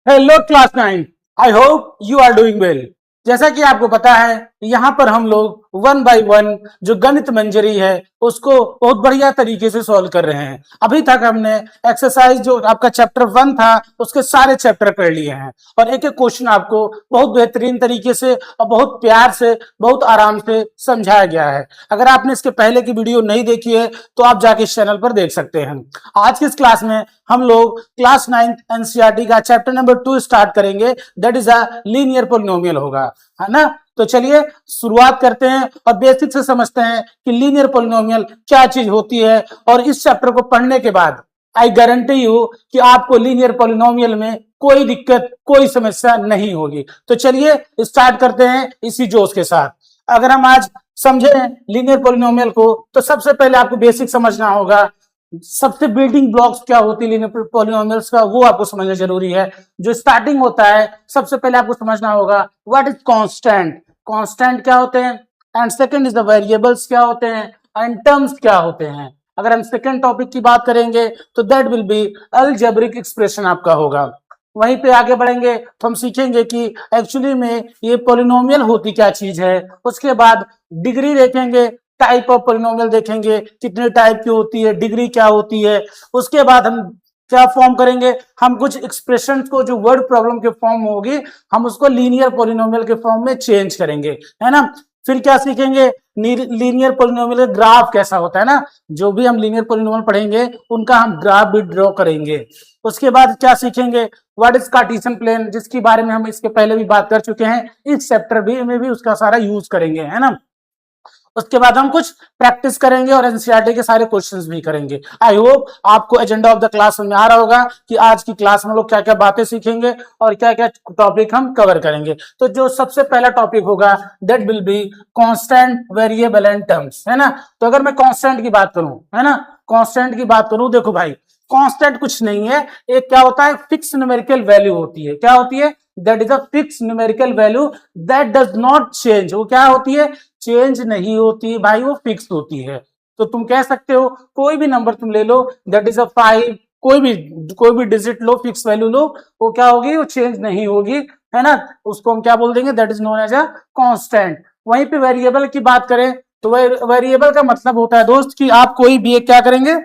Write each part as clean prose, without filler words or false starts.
Hello class 9। I hope you are doing well. जैसा कि आपको पता है, यहाँ पर हम लोग वन बाय वन जो गणित मंजरी है उसको बहुत बढ़िया तरीके से सॉल्व कर रहे हैं। अभी तक हमने एक्सरसाइज जो आपका चैप्टर 1 था उसके सारे चैप्टर कर लिए हैं और एक एक क्वेश्चन आपको बहुत बेहतरीन तरीके से और बहुत प्यार से बहुत आराम से समझाया गया है। अगर आपने इसके पहले की वीडियो नहीं देखी है तो आप जाके इस चैनल पर देख सकते हैं। आज की इस क्लास में हम लोग क्लास 9 एनसीईआरटी का चैप्टर नंबर 2 स्टार्ट करेंगे। That is a linear polynomial होगा, है ना। तो चलिए शुरुआत करते हैं और बेसिक से समझते हैं कि लीनियर पॉलिनोमियल क्या चीज होती है। और इस चैप्टर को पढ़ने के बाद आई गारंटी यू कि आपको लीनियर पॉलिनोमियल में कोई दिक्कत कोई समस्या नहीं होगी। तो चलिए स्टार्ट करते हैं इसी जोश के साथ। अगर हम आज समझे लीनियर पॉलिनोमियल को तो सबसे पहले आपको बेसिक समझना होगा। सबसे बिल्डिंग ब्लॉक्स क्या होती है लीनियर पॉलिनोमियल्स का, वो आपको समझना जरूरी है। जो स्टार्टिंग होता है सबसे पहले आपको समझना होगा व्हाट इज कांस्टेंट। कांस्टेंट क्या होते हैं, and second is the variables क्या होते हैं, एंड टर्म्स क्या होते हैं। अगर हम सेकंड टॉपिक की बात करेंगे तो that will be algebraic expression आपका होगा। वहीं पे आगे बढ़ेंगे तो हम सीखेंगे कि एक्चुअली में ये पॉलिनोमियल होती क्या चीज है। उसके बाद डिग्री देखेंगे, टाइप ऑफ पॉलिनोमियल देखेंगे कितने टाइप की होती है, डिग्री क्या होती है। उसके बाद हम क्या फॉर्म करेंगे, हम कुछ एक्सप्रेशन को जो वर्ड प्रॉब्लम के फॉर्म होगी हम उसको लीनियर पॉलिनोमियल के फॉर्म में चेंज करेंगे, है ना। फिर क्या सीखेंगे, लीनियर पॉलिनोमियल का ग्राफ कैसा होता है ना। जो भी हम लीनियर पॉलिनोमियल पढ़ेंगे उनका हम ग्राफ भी ड्रॉ करेंगे। उसके बाद क्या सीखेंगे, व्हाट इज कार्टेशियन प्लेन, जिसके बारे में हम इसके पहले भी बात कर चुके हैं। इस चैप्टर भी में भी उसका सारा यूज करेंगे, है ना। उसके बाद हम कुछ प्रैक्टिस करेंगे और एनसीईआरटी के सारे क्वेश्चंस भी करेंगे। आई होप आपको एजेंडा ऑफ द क्लास में आ रहा होगा कि आज की क्लास में लोग क्या क्या बातें सीखेंगे और क्या क्या टॉपिक हम कवर करेंगे। तो जो सबसे पहला टॉपिक होगा that will be constant, variable and terms, है ना। तो अगर मैं कांस्टेंट की बात करूं, है ना, कांस्टेंट की बात करूं, देखो भाई कांस्टेंट कुछ नहीं है, एक क्या होता है फिक्स न्यूमेरिकल वैल्यू होती है। क्या होती है, that is a fix numerical value that does not change. वो क्या होती है, चेंज नहीं होती भाई, वो फिक्स होती है। तो तुम कह सकते हो कोई भी नंबर तुम ले लो, दैट इज अ 5, कोई भी डिजिट लो, फिक्स वैल्यू लो, वो क्या होगी, वो चेंज नहीं होगी, है ना। उसको हम क्या बोल देंगे, that is known as a constant. वहीं पे वेरिएबल की बात करें तो वेरिएबल का मतलब होता है दोस्त कि आप कोई भी एक क्या करेंगे,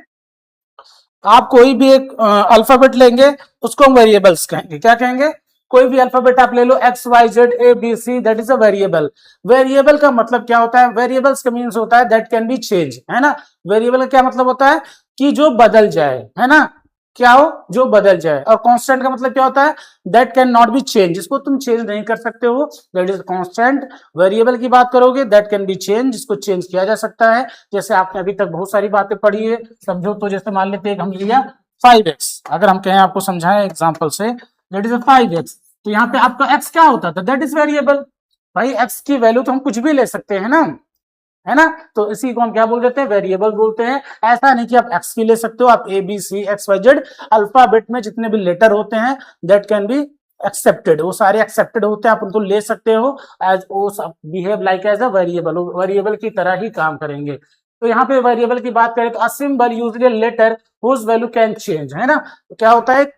आप कोई भी एक अल्फाबेट लेंगे उसको हम वेरिएबल्स कहेंगे। क्या कहेंगे, कोई भी अल्फाबेट आप ले लो, X Y Z A B C, that is a variable. Variable का मतलब क्या होता है, वेरिएबल्स का मीन्स होता है दैट कैन बी चेंज, है ना। वेरिएबल का क्या मतलब होता है कि जो बदल जाए, है ना, क्या हो, जो बदल जाए। और कांस्टेंट का मतलब क्या होता है, that can not be change, इसको तुम चेंज नहीं कर सकते हो, दैट इज कांस्टेंट। वेरिएबल की बात करोगे दैट कैन बी चेंज, जिसको चेंज किया जा सकता है। जैसे आपने अभी तक बहुत सारी बातें पढ़ी है, समझो तो जैसे मान लेते हैं हम लिया 5x, अगर हम कहें आपको समझाएं एग्जांपल से, दैट इज 5x। तो यहाँ पे आपका x क्या होता था, दैट इज वेरिएबल। भाई x की वैल्यू तो हम कुछ भी ले सकते हैं ना, है ना। तो इसी को हम क्या बोल देते हैं, वेरिएबल बोलते हैं। ऐसा नहीं कि आप एक्स की ले सकते हो, आप A B C X Y Z alphabet में जितने भी लेटर होते हैं दैट कैन बी एक्सेप्टेड, वो सारे एक्सेप्टेड होते हैं, आप उनको ले सकते हो एज वो behave like as a variable, variable की तरह ही काम करेंगे। तो यहाँ पे वेरिएबल की बात करें तो a symbol usually letter whose value can change, है ना। तो क्या होता है,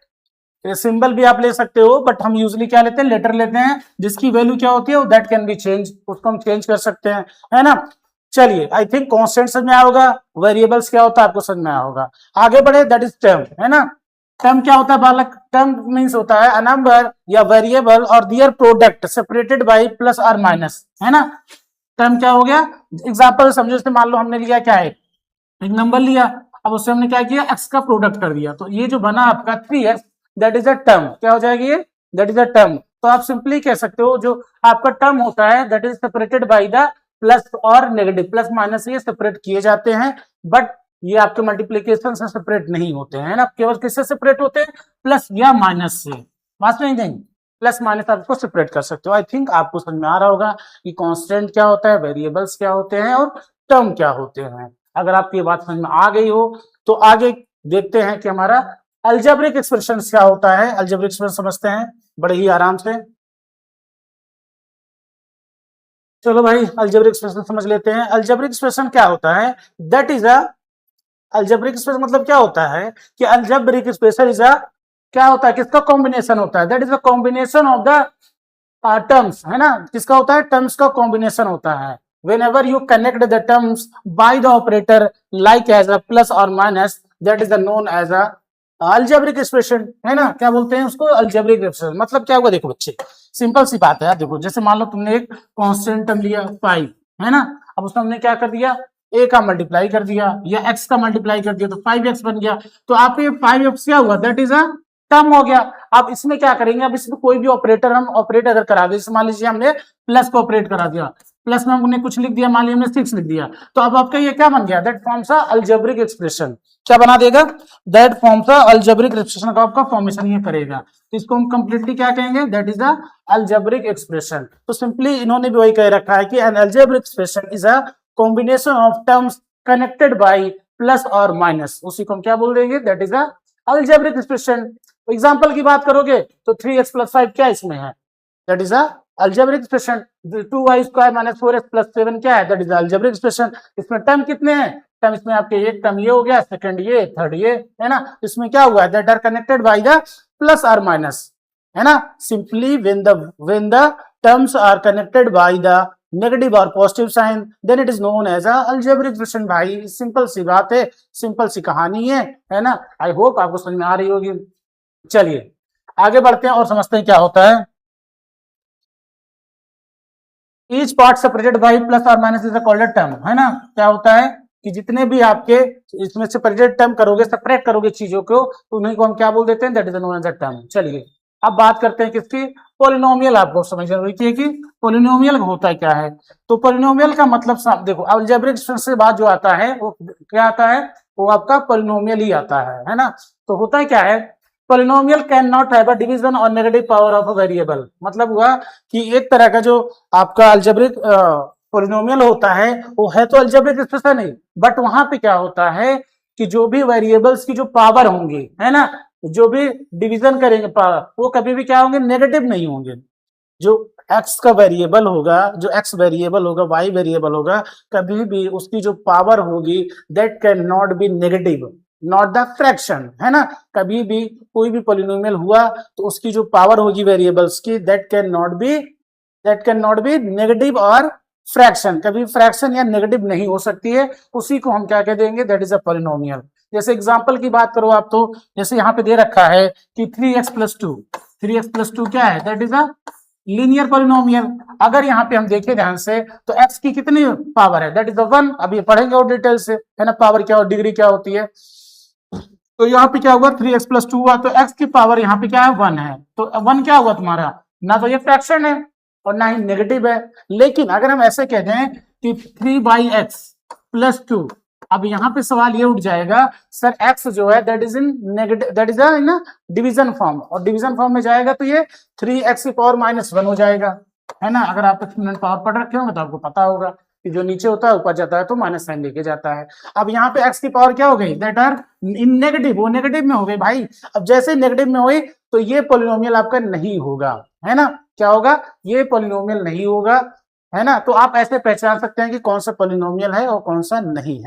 सिंबल भी आप ले सकते हो बट हम यूजली क्या लेते हैं, लेटर लेते हैं जिसकी वैल्यू क्या होती है, दैट कैन बी चेंज, उसको हम चेंज कर सकते हैं, है ना। चलिए आई थिंक कांस्टेंट समझ में आया होगा, वेरिएबल्स क्या होता है आपको समझ में आया होगा। आगे बढ़े, दैट इज टर्म, है ना। टर्म क्या होता है बालक, टर्म मींस होता है अ नंबर या वेरिएबल और their product separated by plus और माइनस, है ना। टर्म क्या हो गया, एग्जांपल समझो, जैसे मान लो हमने लिया क्या है, एक नंबर लिया, अब उससे हमने क्या किया, एक्स का प्रोडक्ट कर दिया, तो ये जो बना आपका 3x, that is a term. क्या हो जाएगी ये, दैट इज अ टर्म। तो आप सिंपली कह सकते हो जो आपका टर्म होता है that is separated by the plus और नेगेटिव, प्लस माइनस से ये सेपरेट किए जाते हैं, बट ये आपके मल्टीप्लीकेशन से सेपरेट नहीं होते हैं ना, केवल किससे सेपरेट होते हैं, प्लस या माइनस से। बात नहीं नहीं, प्लस माइनस आपको सेपरेट कर सकते हो। आई थिंक आपको समझ में आ रहा होगा कि कांस्टेंट क्या होता है, वेरिएबल्स क्या होते हैं और टर्म क्या होते हैं। अगर आपकी ये बात समझ में आ गई हो तो आगे देखते हैं कि हमारा अलजेब्रिक एक्सप्रेशन क्या होता है। अलजेब्रिक एक्सप्रेशन समझते हैं बड़े ही आराम से। चलो भाई अलजेब्रिक एक्सप्रेशन समझ लेते हैं। अलजेब्रिक एक्सप्रेशन क्या होता है, that is a, algebraic expression मतलब क्या होता है कि अलजेब्रिक एक्सप्रेशन इज अ क्या होता है, किसका कॉम्बिनेशन होता है, that is the combination of the terms, है ना, किसका होता है, टर्म्स का कॉम्बिनेशन होता है। whenever you connect the terms by the operator like as a plus or minus, that is the known as a algebraic expression, है ना, क्या बोलते हैं उसको, algebraic expression। मतलब क्या होगा, देखो बच्चे सिंपल सी बात है यार, देखो जैसे मान लो तुमने एक कांस्टेंट टर्म लिया 5, है ना, अब उसमें हमने क्या कर दिया, a का मल्टीप्लाई कर दिया या x का मल्टीप्लाई कर दिया तो 5x बन गया, तो आप ये 5x क्या हुआ, दैट इज अ टर्म हो गया। अब इसमें क्या करेंगे, अब इसमें कोई भी ऑपरेटर हम ऑपरेट अगर करा दे, मान लीजिए हमने प्लस को ऑपरेट करा दिया, प्लस में हमने कुछ लिख दिया, मान लीजिए हमने 6 लिख दिया, तो अब आपका ये क्या बन गया, that forms a algebraic expression. क्या बना देगा, that forms a algebraic expression का आपका फॉर्मेशन ये करेगा, तो इसको हम कंप्लीटली क्या कहेंगे, that is the algebraic expression. तो सिंपली इन्होंने भी वही कह रखा है कि N algebraic expression is a combination of terms connected by plus और माइनस, उसी को हम क्या बोल देंगे, that is a algebraic expression. Example की बात करोगे तो 3x + 5 क्या इसमें है, that is a algebraic expression. 2y² - 4x + 7 क्या है, दैट इज अलजेब्रिक एक्सप्रेशन। इसमें टर्म कितने हैं, टर्म इसमें आपके एक टर्म ये हो गया, सेकंड ये, थर्ड ये, है ना, इसमें क्या हुआ, that are connected by the plus और माइनस, है ना। Simply when the terms are connected by the negative और positive sign, then it is known as a algebraic expression. भाई सिंपल सी बात है, सिंपल सी कहानी है ना। आई होप आपको समझ में आ रही होगी। चलिए आगे बढ़ते हैं और समझते हैं क्या होता है। Each part separated by plus और माइनस इज कॉल्ड टर्म, है ना। क्या होता है कि जितने भी आपके इसमें सेपरेटेड टर्म करोगे, सेपरेट करोगे चीजों को, तो उन्हीं को हम क्या बोल देते हैं, that is known as a term. चलिए अब बात करते हैं किसकी, पॉलिनोमियल। आपको समझ रही थी कि पॉलिनोमियल होता क्या है। तो पॉलिनोमियल का मतलब देखो, अलजेब्रिक एक्सप्रेशन से बाद जो आता है वो क्या आता है, वो आपका पॉलिनोमियल ही आता है ना। तो होता क्या है, polynomial can not have a division और negative power of a variable. मतलब हुआ कि एक तरह का जो आपका अलजेब्रिक पॉलिनोमियल होता है वो है तो अलजेब्रिक एक्सप्रेशन नहीं, बट वहां पे क्या होता है कि जो भी वेरिएबल्स की जो पावर होंगी, है ना, जो भी डिवीजन करेंगे पावर, वो कभी भी क्या होंगे, नेगेटिव नहीं होंगे। जो एक्स का वेरिएबल होगा, जो एक्स वेरिएबल होगा, वाई वेरिएबल होगा, कभी भी उसकी जो पावर होगी that can not be negative, not the fraction, है ना। कभी भी कोई भी पॉलिनोमियल हुआ तो उसकी जो पावर होगी वेरिएबल्स की, that can not be negative और फ्रैक्शन, कभी फ्रैक्शन या नेगेटिव नहीं हो सकती है, उसी को हम क्या कह देंगे, दैट इज अ पॉलिनोमियल। जैसे एग्जांपल की बात करो आप, तो जैसे यहाँ पे दे रखा है कि 3x + 2 क्या है, that is a linear polynomial. अगर यहाँ पे हम देखें ध्यान से तो x की कितनी पावर है, दैट इज 1। अब ये पढ़ेंगे और डिटेल से, है ना, पावर क्या और डिग्री क्या होती है। तो यहाँ पे क्या हुआ, 3x + 2 हुआ, तो x की पावर यहाँ पे क्या है, 1 है। तो 1 क्या हुआ तुम्हारा, ना तो ये फ्रैक्शन है और ना ही नेगेटिव है। लेकिन अगर हम ऐसे कह दें कि 3/x + 2, अब यहाँ पे सवाल ये उठ जाएगा, सर x जो है that is in negative, that is in division form, और डिवीजन फॉर्म में जाएगा तो ये 3x की पावर -1 हो जाएगा, है ना। अगर आप एक्सपोनेंट पावर पढ़ रखे होंगे तो आपको पता होगा कि जो नीचे होता है ऊपर जाता है तो माइनस साइन लेके जाता है। अब यहाँ पे x की पावर क्या हो गई, दैट आर इन नेगेटिव, वो नेगेटिव में हो गई भाई। अब जैसे नेगेटिव में हुई तो ये पॉलिनोमियल आपका नहीं होगा, है ना। क्या होगा, ये पॉलिनोमियल नहीं होगा, है ना। तो आप ऐसे पहचान सकते हैं कि कौन सा पॉलिनोमियल है और कौन सा नहीं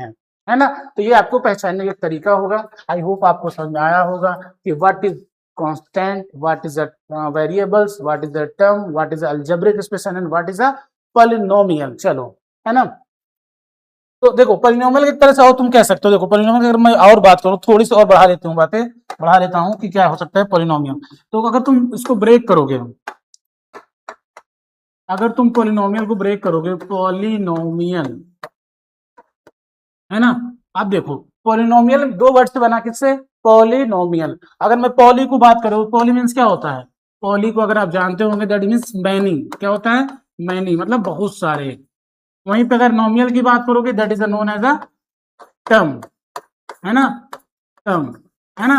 है ना। तो ये आपको पहचानने का तरीका होगा। आई होप आपको समझ में आया होगा कि what is constant, what is the variables, what is the term, what is the algebraic expression and what is a polynomial. चलो, है ना। तो देखो पॉलिनोमियल की तरह से और तुम कह सकते हो, देखो पॉलिनोमियल अगर मैं और बात करूं, थोड़ी सी और बढ़ा लेती हूँ बातें, बढ़ा लेता हूँ कि क्या हो सकता है पॉलिनोमियल। तो अगर तुम इसको ब्रेक करोगे, अगर तुम पॉलिनोमियल को ब्रेक करोगे, पॉलिनोमियल, है ना। अब देखो पॉलिनोमियल दो वर्ड से बना, किससे, पॉलिनोमियल। अगर मैं पॉली को बात करूं, पॉली मीन्स क्या होता है, पॉली को अगर आप जानते होंगे दैट मीन्स मैनी। क्या होता है, मैनी मतलब बहुत सारे। वहीं पे अगर नोमियल की बात करोगे that is known as a term, है ना, टर्म, है ना।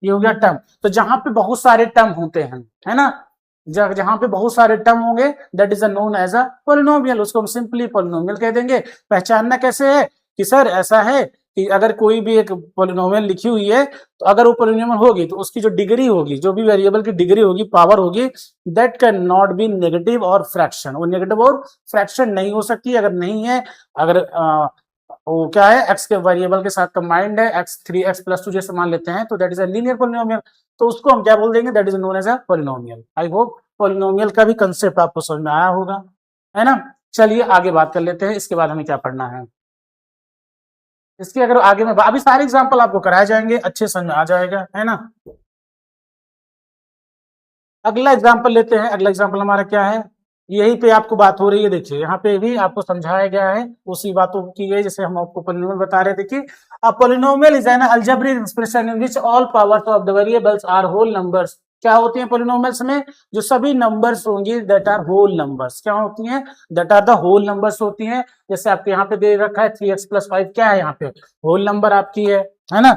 ये हो गया टर्म। तो जहां पे बहुत सारे टर्म होते हैं, है ना, जहां पे बहुत सारे टर्म होंगे that is known as a polynomial, उसको हम सिंपली पॉलिनोमियल कह देंगे। पहचानना कैसे है कि सर ऐसा है कि अगर कोई भी एक पॉलिनोमियल लिखी हुई है तो अगर वो पॉलिनोमियल होगी तो उसकी जो डिग्री होगी, जो भी वेरिएबल की डिग्री होगी, पावर होगी, that can not be negative और फ्रैक्शन। वो नेगेटिव और फ्रैक्शन नहीं हो सकती। अगर नहीं है, अगर वो क्या है, एक्स के वेरिएबल के साथ कंबाइंड है, एक्स 3x+2 जैसे मान लेते हैं, तो that is a linear polynomial. तो उसको हम क्या बोल देंगे, that is known as a polynomial. I hope polynomial का भी कंसेप्ट आपको समझ में आया होगा, है ना। चलिए आगे बात कर लेते हैं, इसके बाद हमें क्या पढ़ना है। इसके अगर आगे में अभी सारे एग्जाम्पल आपको कराए जाएंगे, अच्छे समझ में आ जाएगा, है ना। अगला एग्जाम्पल लेते हैं। अगला एग्जाम्पल हमारा क्या है, यही पे आपको बात हो रही है। देखिए यहाँ पे भी आपको समझाया गया है, उसी बातों की गई जैसे हम आपको पोलिनोमियल बता रहे थे कि a polynomial is an algebraic expression in which all powers of the variables are whole numbers. क्या होती हैं पोलिनोमियल्स में, जो सभी नंबर्स होंगी दैट आर होल नंबर्स। क्या होती हैं, that are the whole numbers होती हैं। जैसे आपके यहाँ पे दे रखा है 3x+5, क्या है यहाँ पे, होल नंबर आपकी है ना।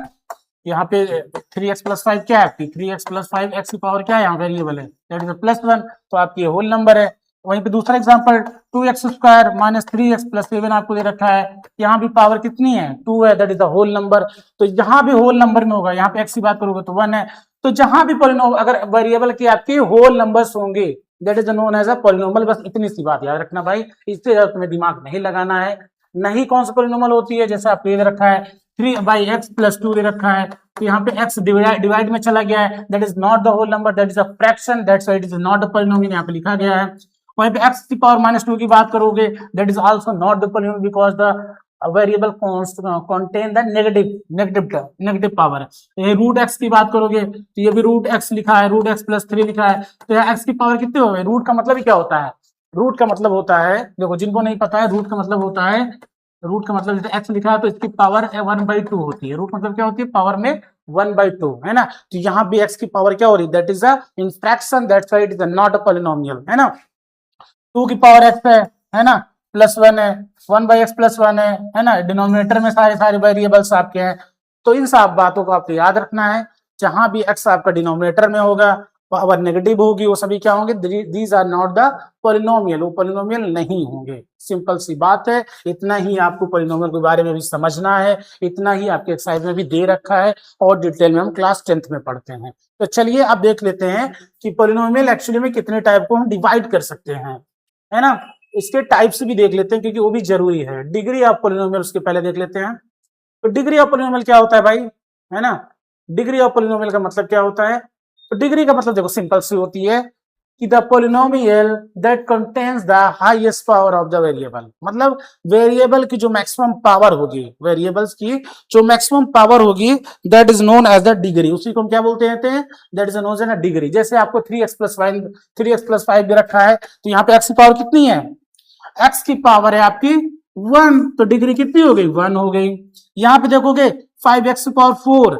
यहाँ पे 3x+5 क्या है आपकी, 3x+5 एक्स की पावर क्या है, यहाँ वेरिएबल है, दैट इज +1, तो आपकी ये होल नंबर है। वहीं पे दूसरा एग्जांपल 2x² - 3x+7 आपको दे रखा है, यहाँ भी पावर कितनी है, 2 है, that is the whole number. तो यहाँ भी होल नंबर में होगा, यहाँ पे x की बात करोगे तो 1 है। तो जहां भी पोलिनोमियल अगर वेरिएबल की आपकी होल नंबर्स होंगे that is known as a polynomial. बस इतनी सी बात याद रखना भाई, इससे ज्यादा तुम्हें दिमाग नहीं लगाना है। नहीं कौन सा पोलिनोमियल होती है, जैसे आपको ये दे रखा है 3/x+2 दे रखा है, तो यहाँ पे x डिवाइड में चला गया है, that is not the whole number, that is a fraction, that's why it is not the polynomial, यहाँ पे लिखा गया है। वहीं पे x की पावर -2 की बात करोगे, that is also not the polynomial because the variable contain the negative power. ये रूट x की बात करोगे तो ये भी रूट x लिखा है, रूट x+3 लिखा है, तो यहाँ x की पावर कितने हो गए। रूट का मतलब ही क्या होता है, रूट का मतलब होता है, देखो जिनको नहीं पता है, रूट का मतलब होता है, रूट का मतलब जैसे x लिखा है तो इसकी पावर 1/2 होती है। रूट मतलब क्या होती है, पावर में 1/2, है ना। तो यहाँ भी x की पावर क्या हो रही है, that is a fraction, that's why it is not a polynomial, है ना। 2 की पावर x है ना, +1 है, 1/x+1 है ना। डिनोमिनेटर में सारे सारे वेरिएबल्स आपके हैं, तो इन सब बातों को आपको याद रखना है। जहां भी x आपका डिनोमिनेटर में होगा, पावर नेगेटिव होगी, वो सभी क्या होंगे, these are not the polynomial, वो पोलिनोमियल नहीं होंगे। सिंपल सी बात है, इतना ही आपको पोलिनोमियल के बारे में भी समझना है, इतना ही आपके एक्सरसाइज में भी दे रखा है, और डिटेल में हम क्लास 10th में पढ़ते हैं। तो चलिए अब देख लेते हैं कि पोलिनोमियल एक्चुअली में कितने टाइप को हम डिवाइड कर सकते हैं, है ना। इसके टाइप्स भी देख लेते हैं क्योंकि वो भी जरूरी है। डिग्री ऑफ पोलिनोमियल उसके पहले देख लेते हैं। तो डिग्री ऑफ पोलिनोमियल क्या होता है भाई, है ना। डिग्री ऑफ पोलिनोमियल का मतलब क्या होता है, तो डिग्री का मतलब देखो सिंपल सी होती है कि the polynomial that contains the highest power of the variable. मतलब वेरिएबल की जो मैक्सिमम पावर होगी, वेरिएबल्स की जो मैक्सिमम पावर होगी, that is known as the degree. उसी को हम क्या बोलते हैं, that is known as a degree. जैसे आपको 3x+5 दे रखा है, तो यहाँ पे x की पावर कितनी है, x की पावर है आपकी 1, तो डिग्री कितनी हो गई, 1 हो गई। यहाँ पे देखोगे 5x की पावर 4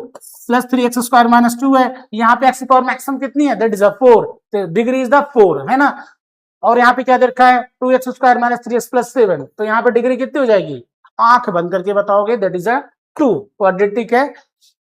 प्लस 3x² - 2 है, यहाँ पे x की पावर मैक्सिमम कितनी है, दैट इज 4, तो डिग्री इज द 4, है ना। और यहाँ पे क्या दे रखा है 2x² - 3x+7, तो यहाँ पे डिग्री कितनी हो जाएगी, आंख बंद करके बताओगे, दैट इज 2, क्वाड्रेटिक है,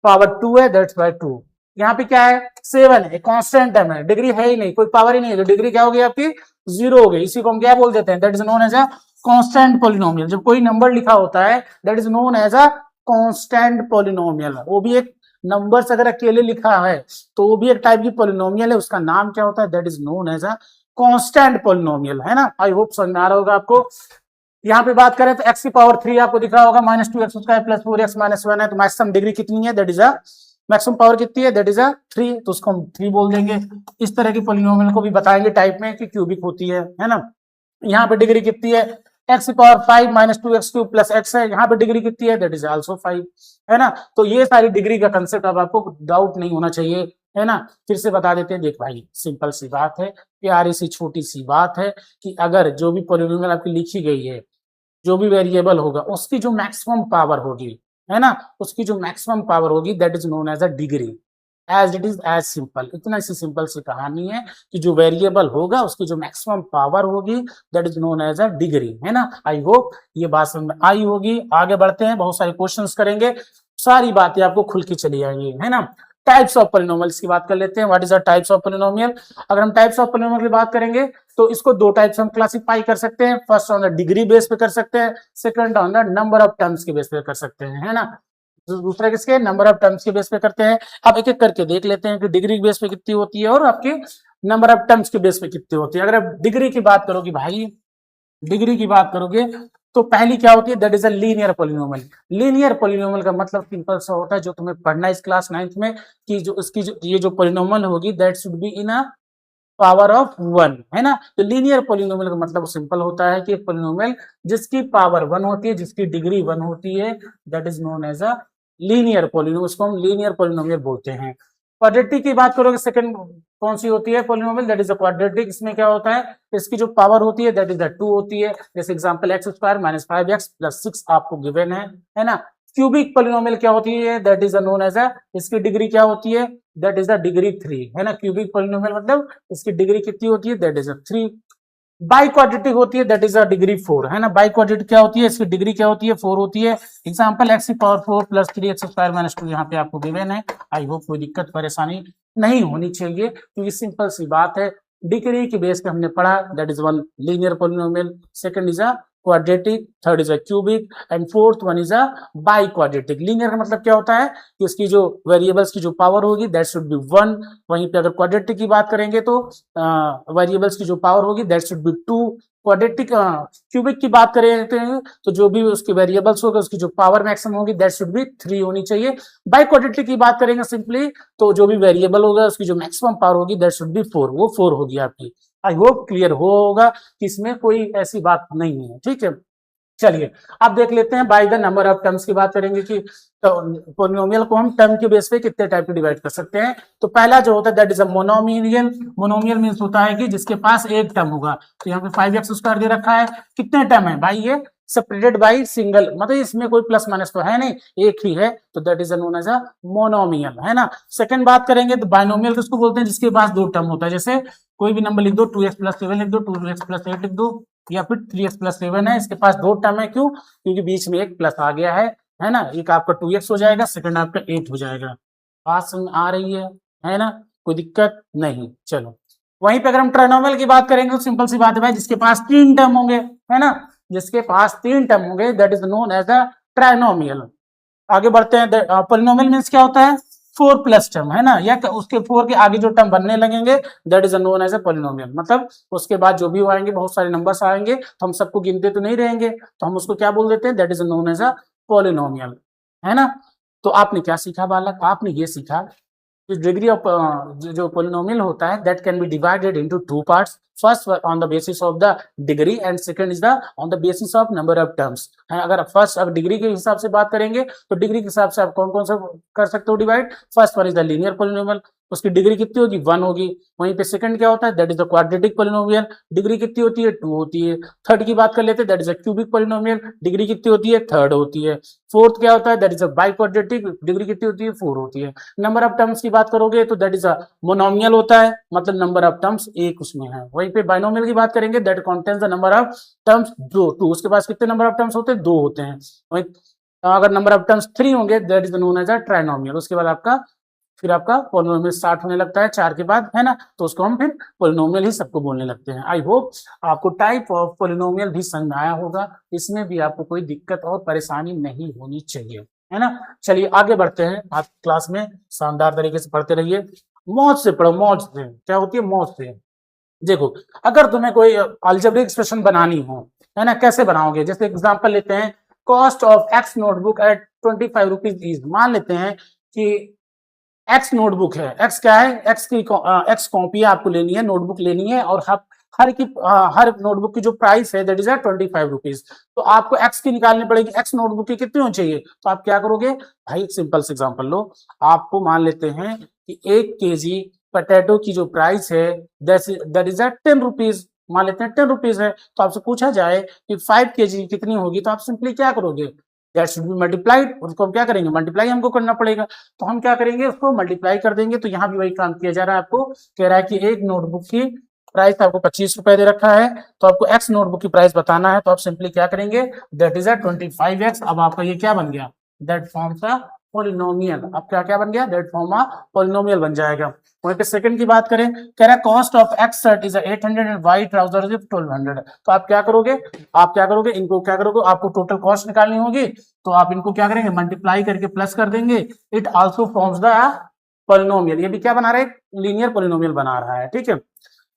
पावर 2 है, दैट्स बाय 2। यहाँ पे क्या है 7 है, कांस्टेंट है, डिग्री है ही नहीं, कोई पावर ही नहीं है, तो डिग्री क्या हो गई आपकी 0 हो गई। इसी को हम क्या बोल देते हैं, that is known as a constant polynomial. जब कोई नंबर लिखा होता है that is known as a constant polynomial. वो भी एक नंबर्स अगर अकेले लिखा है तो वो भी एक टाइप की पोलिनोमियल है, उसका नाम क्या होता है, that is known as a constant polynomial, है ना। आई होप समझ में आ रहा होगा आपको। यहाँ पे बात करें तो x की पावर 3 आपको दिख रहा होगा, -2x² + 4x - 1 है, तो मैक्सिमम डिग्री कितनी है, दैट इज मैक्सिमम पावर कितनी है, दैट इज 3, तो उसको हम 3 बोल देंगे। इस तरह की पोलिनोमियल को भी बताएंगे टाइप में कि क्यूबिक होती है ना। यहाँ पे डिग्री कितनी है, x की पावर 5 - 2x³ + x है, यहाँ पे डिग्री कितनी है, दैट इज आल्सो 5, है ना। तो ये सारी डिग्री का कंसेप्ट अब आपको डाउट नहीं होना चाहिए, है ना। फिर से बता देते हैं, देख भाई सिंपल सी बात है, प्यारी सी छोटी सी बात है कि अगर जो भी पोलिनोमियल आपकी लिखी गई है, जो भी वेरिएबल होगा उसकी जो मैक्सिमम पावर होगी, है ना, उसकी जो मैक्सिमम पावर होगी that is known as a degree. As it is as simple, इतना सी सिंपल सी कहानी है कि जो वेरिएबल होगा उसकी जो मैक्सिमम पावर होगी that is known as a degree, है ना। आई होप ये बात समझ में आई होगी। आगे बढ़ते हैं, बहुत सारे क्वेश्चंस करेंगे, सारी बातें आपको खुल के चली आएंगी, है ना। टाइप्स ऑफ पोलिनोमियल्स की बात कर लेते हैं। What is the types of polynomial. अगर हम टाइप्स ऑफ पोलिनोमियल की बात करेंगे तो इसको दो टाइप्स हम क्लासिफाई कर सकते हैं। First on the degree base पे कर सकते हैं, second on the number of terms के बेस पे कर सकते हैं, है ना। दूसरा किसके, नंबर ऑफ टर्म्स के बेस पे करते हैं। अब एक एक करके देख लेते हैं कि डिग्री बेस पे कितनी होती है और आपके नंबर ऑफ टर्म्स के बेस पे कितनी होती है। अगर आप डिग्री की बात करोगे भाई, डिग्री की बात करोगे तो पहली क्या होती है, that is a linear polynomial. Linear polynomial का मतलब सिंपल सा होता है, जो तुम्हें पढ़ना है इस क्लास 9th में, कि जो इसकी जो ये जो पॉलिनोमियल होगी that should be in a power of 1, है ना। तो लीनियर पॉलिनोमियल का मतलब सिंपल होता है कि एक पॉलिनोमियल जिसकी पावर 1 होती है, जिसकी डिग्री 1 होती है, that is known as a linear polynomial, उसको हम लीनियर पॉलिनोमियल बोलते हैं। क्वाड्रेटिक की बात करोगे, सेकंड कौन सी होती है polynomial, that is a quadratic. इसमें क्या होता है, इसकी जो पावर होती है दैट इज अ 2 होती है। जैसे example x square minus 5x plus 6 आपको गिवन है ना। क्यूबिक पॉलिनोमियल क्या होती है, that is known as a, इसकी डिग्री क्या होती है, दैट इज द डिग्री 3, है ना। क्यूबिक पॉलिनोमियल मतलब इसकी डिग्री कितनी होती है, that is a 3। By quadratic होती है, दैट इज अ डिग्री 4, है ना। बाई क्वाड्रेटिक क्या होती है, इसकी डिग्री क्या होती है, 4 होती है। एग्जांपल एक्स की power 4 plus 3x square minus 2 यहाँ पे आपको गिवन है। आई होप कोई दिक्कत परेशानी नहीं होनी चाहिए, क्योंकि सिंपल सी बात है, डिग्री के बेस पे हमने पढ़ा, that is one linear polynomial, second is a quadratic, third is a cubic and fourth one is a by quadratic. Linear का मतलब क्या होता है कि इसकी जो वेरिएबल्स की जो पावर होगी दैट शुड बी 1। वहीं पे अगर क्वाड्रेटिक की बात करेंगे तो वेरिएबल्स की जो पावर होगी that should be 2। Quadratic cubic की बात करें तो जो भी उसकी वेरिएबल्स होगा उसकी जो पावर मैक्सिमम होगी दैट शुड बी 3 होनी चाहिए। बाई क्वाड्रेटिक की बात करेंगे सिंपली, तो जो भी वेरिएबल होगा उसकी जो मैक्सिमम पावर होगी दैट शुड बी 4, वो 4 होगी आपकी। आई होप क्लियर होगा कि इसमें कोई ऐसी बात नहीं है, ठीक है। चलिए अब देख लेते हैं by the number of terms की बात करेंगे कि पोलिनोमियल को हम टर्म के बेस पे कितने टाइप के डिवाइड कर सकते हैं। तो पहला जो होता है that is a monomial. Monomial means होता है कि जिसके पास एक टर्म होगा। तो यहाँ पे 5x स्क्वायर दे रखा है, कितने टर्म है भाई, ये सेपरेटेड बाई सिंगल, मतलब इसमें कोई प्लस माइनस तो है नहीं, एक ही है, तो that is known as a monomial, है ना। सेकंड बात करेंगे तो बाइनोमियल किसको बोलते हैं, जिसके पास दो टर्म होता है। जैसे कोई भी नंबर लिख दो, 2x प्लस 7 लिख दो, 2x प्लस 8 लिख दो, या फिर 3x प्लस 7 है, इसके पास दो टर्म है, क्यों, क्योंकि बीच में एक प्लस आ गया है ना। एक आपका 2x हो जाएगा, सेकंड आपका 8 हो जाएगा। बात समझ आ रही है ना, कोई दिक्कत नहीं। चलो वहीं पे अगर हम ट्राइनोमियल की बात करेंगे तो सिंपल सी बात है भाई, जिसके पास तीन टर्म होंगे, है ना, जिसके पास तीन टर्म होंगे that is known as a trinomial. आगे बढ़ते हैं, पोलिनोमियल मींस क्या होता है, 4 प्लस टर्म, है ना, या उसके 4 के आगे जो टर्म बनने लगेंगे that is known as a polynomial. मतलब उसके बाद जो भी आएंगे, बहुत सारे नंबर्स आएंगे, तो हम सबको गिनते तो नहीं रहेंगे, तो हम उसको क्या बोल देते हैं, that is known as a polynomial, है ना। तो आपने क्या सीखा बालक, आपने ये सीखा डिग्री ऑफ जो पोलिनोमियल होता है that can be divided into two parts. First on the basis of the degree and second is the on the basis of number of terms. अगर फर्स्ट अगर डिग्री के हिसाब से बात करेंगे तो डिग्री के हिसाब से आप कौन कौन सा कर सकते हो divide. First one is the linear polynomial, उसकी डिग्री कितनी होगी, 1 होगी। वहीं पे सेकंड क्या होता है, that is the quadratic polynomial, degree कितनी होती है, 2 होती है। थर्ड की बात कर लेते हैं, that is a cubic polynomial, degree कितनी होती है, 3 होती है। फोर्थ क्या होता है, that is a by quadratic, degree कितनी होती है, 4 होती है। नंबर ऑफ टर्म्स की बात करोगे तो दैट इज अ मोनोमियल होता है, मतलब नंबर ऑफ टर्म्स एक उसमें है। वहीं पे बाइनोमियल की बात करेंगे that contains the number of terms 2, उसके पास कितने नंबर ऑफ टर्म्स होते हैं, 2 होते हैं। वहीं अगर नंबर ऑफ टर्म्स 3 होंगे that is known as a trinomial. उसके बाद आपका फिर आपका पोलिनोमियल स्टार्ट होने लगता है 4 के बाद, है ना, तो उसको हम फिर पोलिनोमियल ही सबको बोलने लगते हैं। आई होप आपको टाइप ऑफ पोलिनोमियल भी समझ में आया होगा, इसमें भी आपको कोई दिक्कत और परेशानी नहीं होनी चाहिए, है ना। चलिए आगे बढ़ते हैं, आप क्लास में शानदार तरीके से पढ़ते रहिए, मौज से पढ़ो, मौज से, क्या होती है, मौज से। देखो अगर तुम्हें कोई अलजेब्रिक एक्सप्रेशन बनानी हो, है ना, कैसे बनाओगे, जैसे एग्जांपल लेते हैं, cost of X notebook at 25 rupees is. मान लेते हैं कि एक्स नोटबुक है, एक्स क्या है, एक्स की एक्स कॉपी आपको लेनी है, नोटबुक लेनी है, और हर नोटबुक की जो प्राइस है दैट इज 25 रुपीज। तो आपको एक्स की निकालनी पड़ेगी, एक्स नोटबुक की कितनी होनी चाहिए, तो आप क्या करोगे भाई, सिंपल से एग्जांपल लो, आपको मान लेते हैं कि 1 kg पोटैटो की जो प्राइस है दैट इज 10 रुपीज, मान लेते हैं 10 रुपीज है। तो आपसे पूछा जाए कि 5 kg कितनी होगी, तो आप सिंपली क्या करोगे, दैट शुड बी मल्टीप्लाइड, उसको हम क्या करेंगे, मल्टीप्लाई हमको करना पड़ेगा। तो हम क्या करेंगे, उसको मल्टीप्लाई कर देंगे। तो यहाँ भी वही काम किया जा रहा है, आपको कह रहा है कि एक नोटबुक की प्राइस आपको 25 रुपए दे रखा है, तो आपको एक्स नोटबुक की प्राइस बताना है। तो आप सिंपली क्या करेंगे, दैट इज 25x। अब आपका ये क्या बन गया, दैट फॉर्म्स अ पोलिनोमियल। अब क्या क्या बन गया, दैट फॉर्म अ पोलिनोमियल बन जाएगा। वहीं पे सेकंड की बात करें, कह रहा है cost of X shirt is 800 and Y trouser is 1200। तो आप क्या करोगे, इनको क्या करोगे, आपको टोटल कॉस्ट निकालनी होगी, तो आप इनको क्या करेंगे, मल्टीप्लाई करके प्लस कर देंगे। It also forms the polynomial, ये भी क्या बना रहा है, लीनियर पोलिनोमियल बना रहा है, ठीक है।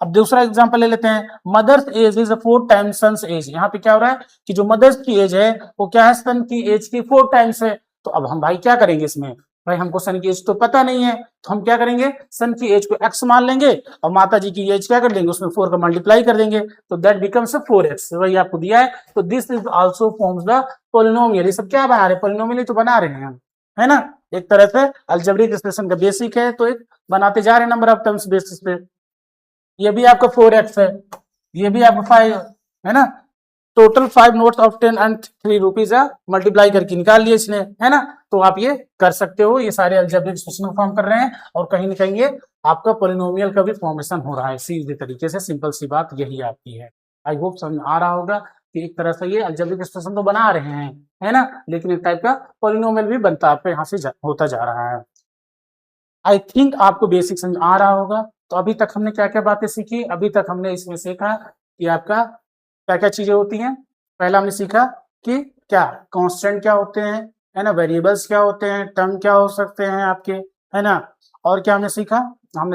अब दूसरा एग्जांपल ले लेते हैं, mother's age is 4 times son's age. यहाँ पे क्या हो रहा है कि जो मदर्स की एज है वो क्या है, सन की एज की 4 टाइम्स है। तो अब हम भाई क्या करेंगे इसमें, भाई हमको सन की एज तो पता नहीं है, तो हम क्या करेंगे, सन की एज को x मान लेंगे और माता जी की एज क्या कर लेंगे, उसमें 4 का मल्टीप्लाई कर देंगे, तो दैट बिकम्स 4x, वही आपको दिया है। तो this is also forms the polynomial. ये सब क्या बना रहे हैं, पॉलिनोमियल तो बना रहे हैं, है ना। एक तरह से अलजेब्रिक एक्सप्रेशन का बेसिक है, तो एक बनाते जा रहे हैं नंबर ऑफ टर्म्स बेसिस पे। ये भी आपका 4x है, ये भी आपका 5 है ना। Total 5 notes of 10 and 3 rupees multiply करके निकाल लिए इसने, है ना। तो आप ये कर सकते हो, ये सारे अलजेब्रिक एक्सप्रेशन फॉर्म कर रहे हैं और कहीं ना कहीं ये आपका पॉलिनोमियल का भी फॉर्मेशन हो रहा है सीधे तरीके से। सिंपल सी बात यही आपकी है। आई होप समझ आ रहा होगा कि एक तरह से ये अलजेब्रिक एक्सप्रेशन तो बना रहे हैं, है ना, लेकिन एक टाइप का पॉलिनोमियल भी बनता आपके यहाँ से होता जा रहा है। आई थिंक आपको बेसिक समझ आ रहा होगा। तो अभी तक हमने क्या क्या बातें सीखी, अभी तक हमने इसमें सीखा कि आपका क्या क्या चीजें होती हैं। पहला हमने सीखा कि क्या कांस्टेंट क्या होते हैं, है ना, वेरिएबल्स क्या होते हैं, टर्म क्या हो सकते हैं आपके, है ना। और क्या हमने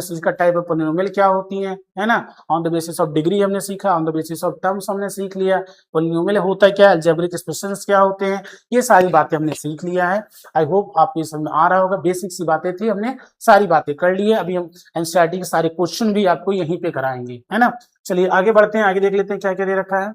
सीखा टाइप ऑफ पॉलिनोमियल क्या होती हैं, है ना। On the basis of degree हमने सीखा, on the basis of terms हमने सीख लिया, पॉलिनोमियल होता है क्या, अलजेब्रिक एक्सप्रेशंस क्या होते हैं, ये सारी बातें हमने सीख लिया है। आई होप आपको ये समझ में आ रहा होगा। बेसिक सी बातें थी, हमने सारी बातें कर ली है। अभी हम एनसीईआरटी के सारे क्वेश्चन भी आपको यहीं पे कराएंगे, है ना। चलिए आगे बढ़ते हैं, आगे देख लेते हैं क्या क्या दे रखा है।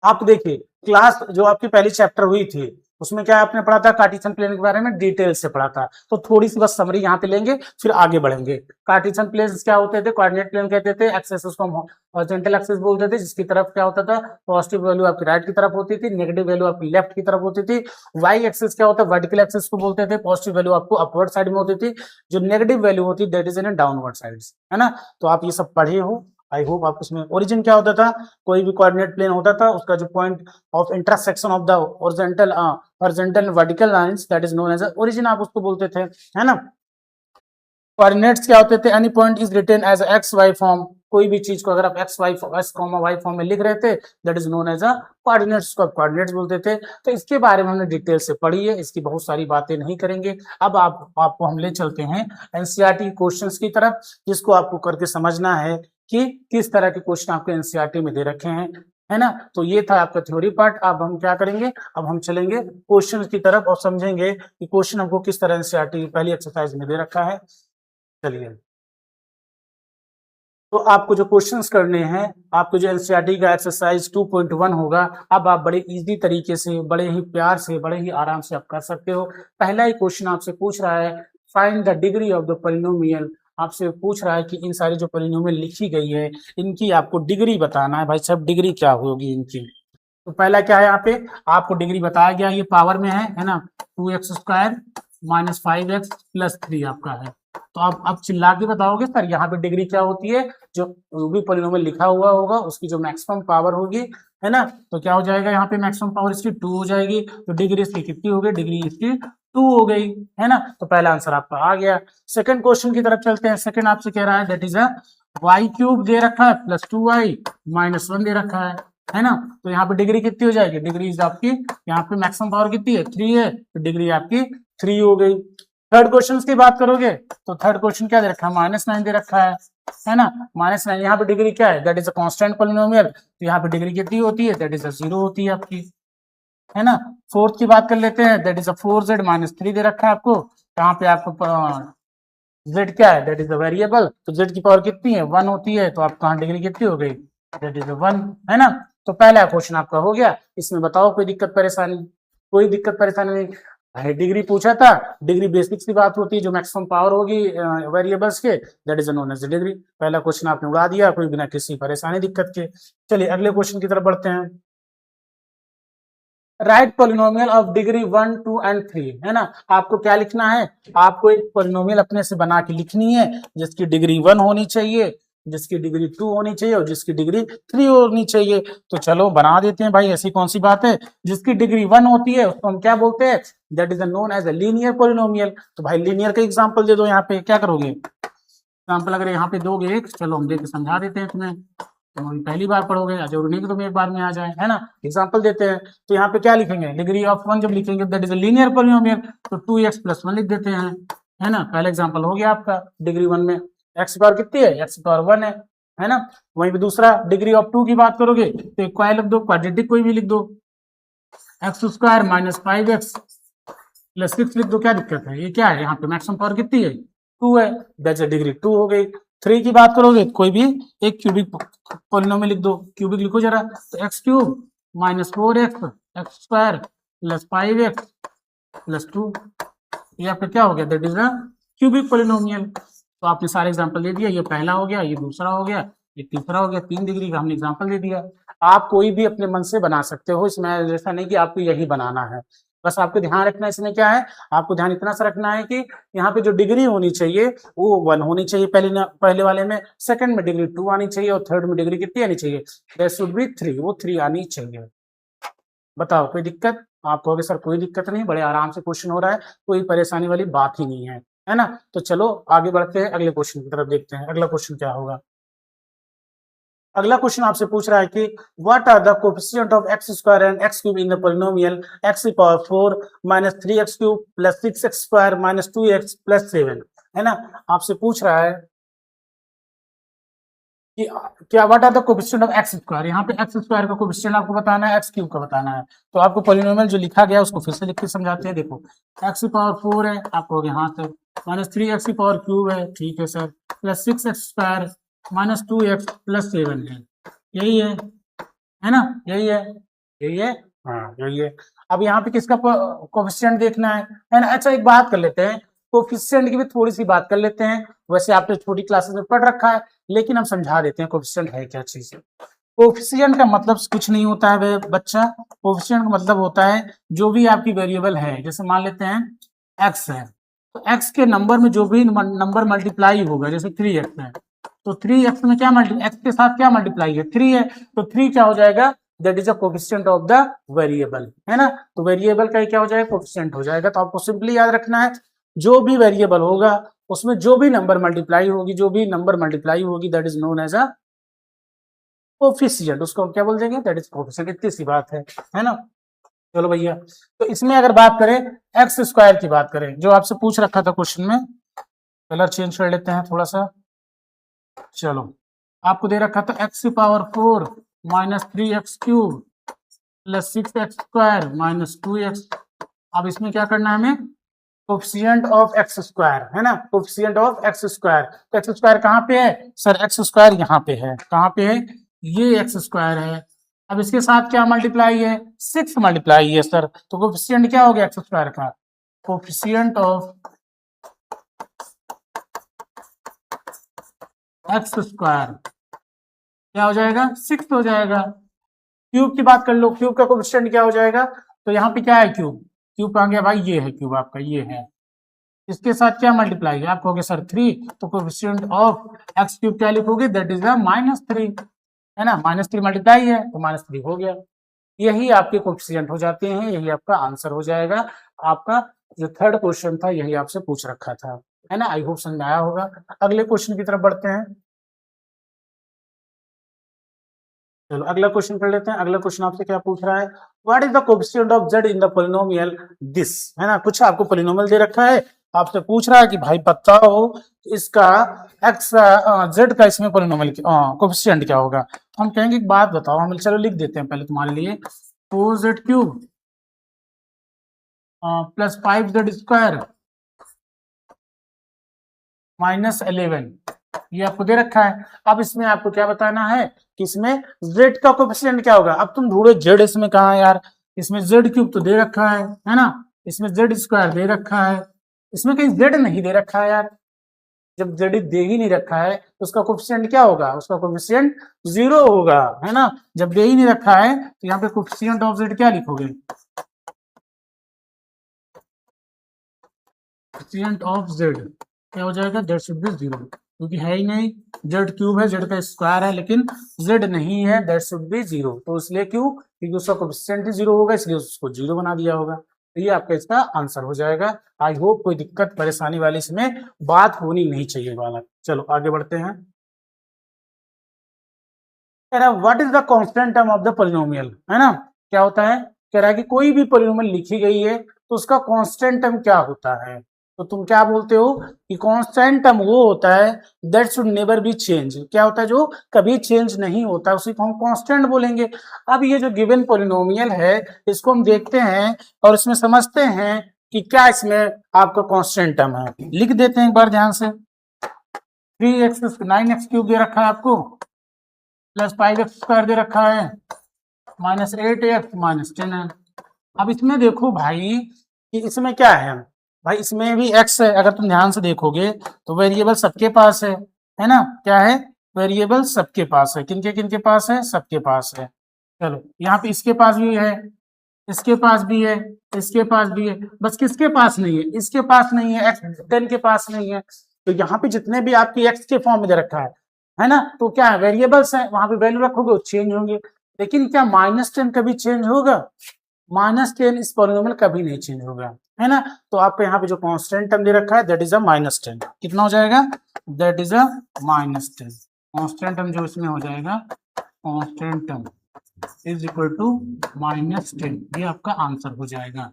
आप देखिए, क्लास जो आपकी पहली चैप्टर हुई थी उसमें क्या आपने पढ़ा था, कार्टेशियन प्लेन के बारे में डिटेल से पढ़ा था। तो थोड़ी सी बस समरी यहाँ पे लेंगे, फिर आगे बढ़ेंगे। कार्टेशियन प्लेन क्या होते थे, कोऑर्डिनेट प्लेन कहते थे, एक्सेस उसको हम हॉरिजॉन्टल एक्सेस बोलते थे, जिसकी तरफ क्या होता था, पॉजिटिव वैल्यू आपकी राइट की तरफ होती थी, नेगेटिव वैल्यू आपकी लेफ्ट की तरफ होती थी। वाई एक्सेस क्या होता है, वर्टिकल एक्सेस को बोलते थे, पॉजिटिव वैल्यू आपको अपवर्ड साइड में होती थी, जो नेगेटिव वैल्यू होती that is in downward side, है ना। तो आप ये सब पढ़े हो। आई होप आप उसमें ओरिजिन क्या होता था, कोई भी कोऑर्डिनेट प्लेन होता था उसका जो point of intersection of the horizontal vertical lines that is known as origin, आप उसको बोलते थे, है ना। कोऑर्डिनेट्स क्या होते थे, any point is written as x y form, कोई भी चीज को अगर आप एक्स वाई फॉर्म में लिख रहे थे that is known as coordinates, को कोऑर्डिनेट्स बोलते थे। तो इसके बारे में हमने डिटेल से पढ़ी है, इसकी बहुत सारी बातें नहीं करेंगे। अब आपको हम ले चलते हैं एनसीईआरटी क्वेश्चंस की तरफ, जिसको आपको करके समझना है कि किस तरह के क्वेश्चन आपके एनसीईआरटी में दे रखे हैं, है ना। तो ये था आपका थ्योरी पार्ट। अब हम क्या करेंगे, अब हम चलेंगे क्वेश्चन की तरफ और समझेंगे कि क्वेश्चन हमको किस तरह एनसीईआरटी पहली एक्सरसाइज में दे रखा है। चलिए, तो आपको जो क्वेश्चंस करने हैं, आपको जो एनसीईआरटी का एक्सरसाइज 2.1 होगा, अब आप बड़े इजी तरीके से, बड़े ही प्यार से, बड़े ही आराम से आप कर सकते हो। पहला ही क्वेश्चन आपसे पूछ रहा है, find the degree of the polynomial. आपसे पूछ रहा है कि इन सारी जो पॉलिनोमियल लिखी गई है इनकी आपको डिग्री बताना है। भाई साहब डिग्री क्या होगी इनकी, तो पहला क्या है, यहाँ पे आपको डिग्री बताया गया, ये पावर में है ना, 2x² - 5x + 3 आपका है। तो आप अब चिल्ला के बताओगे सर यहाँ पे डिग्री क्या होती है, जो भी पॉलिनोमियल लिखा हुआ होगा उसकी जो मैक्सिमम पावर होगी, है ना। तो क्या हो जाएगा, यहाँ पे मैक्सिमम पावर इसकी 2 हो जाएगी, तो डिग्री इसकी कितनी हो गई, डिग्री इसकी 2 हो गई, है ना। तो पहला आंसर आपका आ गया। सेकंड क्वेश्चन की तरफ चलते हैं। सेकंड आपसे कह रहा है दैट इज y³ दे रखा है +2y - 1 दे रखा है ना। तो यहाँ पे डिग्री कितनी हो जाएगी, डिग्री इज आपकी, यहाँ पे मैक्सिमम पावर कितनी है, 3 है, तो डिग्री आपकी 3 हो गई। थर्ड क्वेश्चन की बात करोगे तो थर्ड क्वेश्चन क्या दे रखा है, -9 दे रखा है ना। -9 यहाँ पे डिग्री क्या है, that is a constant polynomial, तो यहाँ पे डिग्री कितनी होती है, दैट इज 0 होती है आपकी, है ना। फोर्थ की बात कर लेते हैं, दैट इज 4z - 3 दे रखा है आपको, यहाँ पे आपको z क्या है, दैट इज अ वेरिएबल, तो z की पावर कितनी है, 1 होती है, तो आपका डिग्री कितनी हो गई, दैट इज 1, है ना। तो पहला क्वेश्चन आपका हो गया। इसमें बताओ कोई दिक्कत परेशानी, कोई दिक्कत परेशानी नहीं। डिग्री पूछा था, डिग्री बेसिक सी बात होती है, जो मैक्सिमम पावर होगी वेरिएबल्स के that is known as degree. पहला क्वेश्चन आपने उड़ा दिया, कोई बिना किसी परेशानी दिक्कत के। चलिए अगले क्वेश्चन की तरफ बढ़ते हैं। Right polynomial of degree 1, 2 and 3, है ना। आपको क्या लिखना है, आपको एक पॉलिनोमियल अपने से बना के लिखनी है जिसकी डिग्री 1 होनी चाहिए, जिसकी डिग्री 2 होनी चाहिए और जिसकी डिग्री 3 होनी चाहिए। तो चलो बना देते हैं भाई, ऐसी कौन सी बात है। जिसकी डिग्री 1 होती है उसको हम क्या बोलते हैं, that is known as a linear polynomial. तो भाई लीनियर का एग्जांपल दे दो, यहाँ पे क्या करोगे, एग्जांपल अगर यहाँ पे दोगे एक, चलो हम देख समझा देते हैं तुम्हें। तुम अभी पहली बार पढ़ोगे, जरूरी नहीं कि तुम एक बार में आ जाए, है ना। एग्जाम्पल देते हैं, तो यहाँ पे क्या लिखेंगे, डिग्री ऑफ वन जब लिखेंगे that is a linear polynomial, तो 2x+1 लिख देते हैं, है ना। पहला एग्जाम्पल हो गया आपका डिग्री वन में, एक्स पावर कितनी है, एक्स पावर 1 है ना। वहीं पे दूसरा डिग्री ऑफ 2 की बात करोगे तो एक लिख दो, क्वाड्रेटिक कोई भी लिख दो, x² माइनस 5x प्लस 6 लिख दो, क्या दिक्कत है, ये क्या है, यहाँ पे मैक्सिमम पावर कितनी है, 2 है, दैट्स डिग्री 2 हो गई। 3 की बात करोगे कोई भी एक क्यूबिक पॉलिनोमियल लिख दो, क्यूबिक लिखो जरा, तो x³ minus 4x x² plus 5x plus 2, या फिर क्या हो गया, that is a cubic polynomial. तो आपने सारे एग्जांपल दे दिया, ये पहला हो गया, ये दूसरा हो गया, ये तीसरा हो गया, 3 डिग्री का हमने एग्जांपल दे दिया। आप कोई भी अपने मन से बना सकते हो, इसमें ऐसा नहीं कि आपको यही बनाना है, बस आपको ध्यान रखना है इसमें क्या है, आपको ध्यान इतना सा रखना है कि यहाँ पे जो डिग्री होनी चाहिए वो 1 होनी चाहिए पहले वाले में, सेकंड में डिग्री 2 आनी चाहिए, और थर्ड में डिग्री कितनी आनी चाहिए, दैट शुड बी 3, वो 3 आनी चाहिए। बताओ कोई दिक्कत, आप कहोगे सर कोई दिक्कत नहीं, बड़े आराम से क्वेश्चन हो रहा है, कोई परेशानी वाली बात ही नहीं है ना। तो चलो आगे बढ़ते हैं, अगले क्वेश्चन की तरफ देखते हैं, अगला क्वेश्चन क्या होगा। अगला क्वेश्चन आपसे पूछ रहा है कि what are the coefficient of x² and x³ in the polynomial x⁴ minus 3x³ plus 6x² minus 2x plus 7, है ना। आपसे पूछ रहा है कि क्या what are the coefficient of x², यहाँ पे x² का कोएफिशिएंट आपको बताना है, x³ का बताना है। तो आपको पॉलिनोमियल जो लिखा गया उसको फिर से लिख के समझाते हैं। देखो x⁴ है, आप कहोगे हाँ सर, माइनस 3x³ है, ठीक है sir, plus 6x² minus 2x plus 7 है, यही है ना, यही है, हाँ यही है। अब यहाँ पे किसका कोएफिशिएंट देखना है ना। अच्छा एक बात कर लेते हैं, कोएफिशिएंट की भी थोड़ी सी बात कर लेते हैं, वैसे आपने छोटी क्लासेस में पढ़ रखा है, लेकिन हम समझा देते हैं कोएफिशिएंट है क्या चीज। कोएफिशिएंट का मतलब कुछ नहीं होता है बच्चा, कोएफिशिएंट का मतलब होता है जो भी आपकी वेरिएबल है, जैसे मान लेते हैं x है, तो x के नंबर में जो भी नंबर मल्टीप्लाई होगा, जैसे 3x है, तो 3x में क्या x के साथ क्या मल्टीप्लाई है, 3 है, तो 3 क्या हो जाएगा, that is a coefficient of the variable, है ना। तो वेरिएबल का क्या हो जाएगा, कोएफिशिएंट हो जाएगा। तो आपको सिंपली याद रखना है, जो भी वेरिएबल होगा उसमें जो भी नंबर मल्टीप्लाई होगी that is known as a coefficient, उसको क्या बोल देंगे, दैट इज कोएफिशिएंट, इतनी सी बात है ना। चलो भैया, तो इसमें अगर बात करें x² की बात करें, जो आपसे पूछ रखा था क्वेश्चन में, कलर चेंज कर लेते हैं थोड़ा सा। चलो आपको दे रखा था x⁴ minus 3x³ plus 6x² minus 2x। अब इसमें क्या करना है हमें, कोएफिशिएंट ऑफ x², है ना, कोएफिशिएंट ऑफ x²। तो x² कहाँ पे है सर, x² यहाँ पे है, कहाँ पे है, ये x² है। अब इसके साथ क्या मल्टीप्लाई है, 6 मल्टीप्लाई है सर, तो कोएफिशिएंट क्या हो गया x² का, कोएफिशिएंट ऑफ x² क्या हो जाएगा, 6 हो जाएगा। क्यूब की बात कर लो, क्यूब का कोएफिशिएंट क्या हो जाएगा, तो यहाँ पे क्या है क्यूब, क्यूब कहाँ गया भाई, ये है क्यूब आपका, ये है, इसके साथ क्या मल्टीप्लाई है, आप कहोगे सर 3, तो कोएफिशिएंट ऑफ x³ क्या लिखोगे, दैट इज -3, है ना, -3 मल्टीप्लाई है तो -3 हो गया। यही आपके कोएफिशिएंट हो जाते हैं, यही आपका आंसर हो जाएगा। आपका जो थर्ड क्वेश्चन था यही आपसे पूछ रखा था, है ना। आई होप समझ में आया होगा। अगले क्वेश्चन की तरफ बढ़ते हैं। चलो अगला क्वेश्चन कर लेते हैं। अगला क्वेश्चन आपसे क्या पूछ रहा है, what is the coefficient of z in the polynomial this, है ना। कुछ आपको पॉलिनोमियल दे रखा है, आपसे पूछ रहा है कि भाई बताओ इसका x z का इसमें पॉलिनोमियल कोएफिशिएंट क्या होगा। हम कहेंगे एक बात बताओ, हम चलो लिख देते हैं पहले तुम्हारे लिए, 4z³ प्लस 5z² माइनस 11, ये आपको दे रखा है। अब इसमें आपको क्या बताना है कि इसमें z का कोएफिशिएंट क्या होगा। अब तुम ढूंढो z इसमें कहाँ है यार, इसमें z³ तो दे रखा है ना, इसमें z² दे रखा है, इसमें कहीं z नहीं दे रखा है यार। जब z दे ही नहीं रखा है तो उसका कोएफिशिएंट क्या होगा, उसका कोएफिशिएंट 0 होगा, है ना। जब दे ही नहीं रखा है तो यहाँ पे कोएफिशिएंट ऑफ z क्या लिखोगे, कोएफिशिएंट ऑफ z क्या हो जाएगा, दैट शुड बी 0, क्योंकि है ही नहीं, z³ है, z का स्क्वायर है, लेकिन z नहीं है, दैट शुड बी 0। तो इसलिए क्यों, क्योंकि उसका कोएफिशिएंट ही 0 होगा, इसलिए उसको 0 बना दिया होगा। तो ये आपका इसका आंसर हो जाएगा। आई होप कोई दिक्कत परेशानी वाली इसमें बात होनी नहीं चाहिए वाला। चलो आगे बढ़ते हैं। कह रहा है what is the constant term of the polynomial, है ना। क्या होता है, कह रहा है कि कोई भी पोलिनोमियल लिखी गई है तो उसका कांस्टेंट टर्म क्या होता है। तो तुम क्या बोलते हो कि कांस्टेंट टर्म वो होता है that should never be change. क्या होता है, जो कभी चेंज नहीं होता उसी को हम कांस्टेंट बोलेंगे। अब ये जो गिवन पोलिनोमियल है इसको हम देखते हैं और इसमें समझते हैं कि क्या इसमें आपका कांस्टेंट टर्म है। लिख देते हैं एक बार ध्यान से। 3x 9x क्यूब दे रखा है आपको, प्लस 5x स्क्वायर दे रखा है, माइनस 8x माइनस 10 है। अब इसमें देखो भाई कि इसमें क्या है, भाई इसमें भी x है। अगर तुम ध्यान से देखोगे तो वेरिएबल सबके पास है ना। क्या है, वेरिएबल सबके पास है। किनके किनके पास है, सबके पास है। चलो यहाँ पे इसके पास भी है, इसके पास भी है, इसके पास भी है, बस किसके पास नहीं है, इसके पास नहीं है, x10 के पास नहीं है। तो यहाँ पे जितने भी आपकी x के फॉर्म में दे रखा है ना, तो क्या है, वेरिएबल्स है, वहां पे वैल्यू रखोगे वो चेंज होंगे। लेकिन क्या -10 कभी चेंज होगा, -10 इस पॉलिनोमियल कभी नहीं चेंज होगा, है ना। तो आपको यहाँ पे जो कांस्टेंट टर्म दे रखा है दैट इज अ -10। कितना हो जाएगा, that is a -10। Constant term जो इसमें हो जाएगा, constant term is equal to -10। ये आपका आंसर हो जाएगा।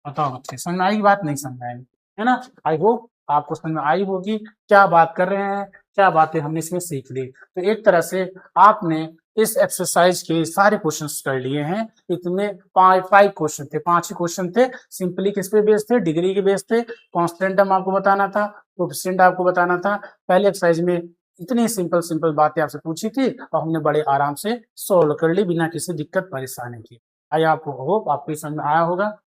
बताओ बच्चे, समझ में आई बात, नहीं समझ में आई, है ना। आई होप आपको समझ में आई होगी क्या बात कर रहे हैं, क्या बातें हमने इसमें सीख ली। तो एक तरह से आपने इस एक्सरसाइज के सारे क्वेश्चंस कर लिए हैं। इसमें 5 क्वेश्चन थे, 5 ही क्वेश्चन थे। सिंपली किस पे बेस्ड थे, डिग्री के बेस्ड थे। कांस्टेंट टर्म आपको बताना था, कोएफिशिएंट आपको बताना था। पहले एक्सरसाइज में इतनी सिंपल सिंपल बातें आपसे पूछी थी और हमने बड़े आराम से सोल्व कर ली बिना किसी दिक्कत परेशानी के। आई आपको होप आपको समझ में आया होगा।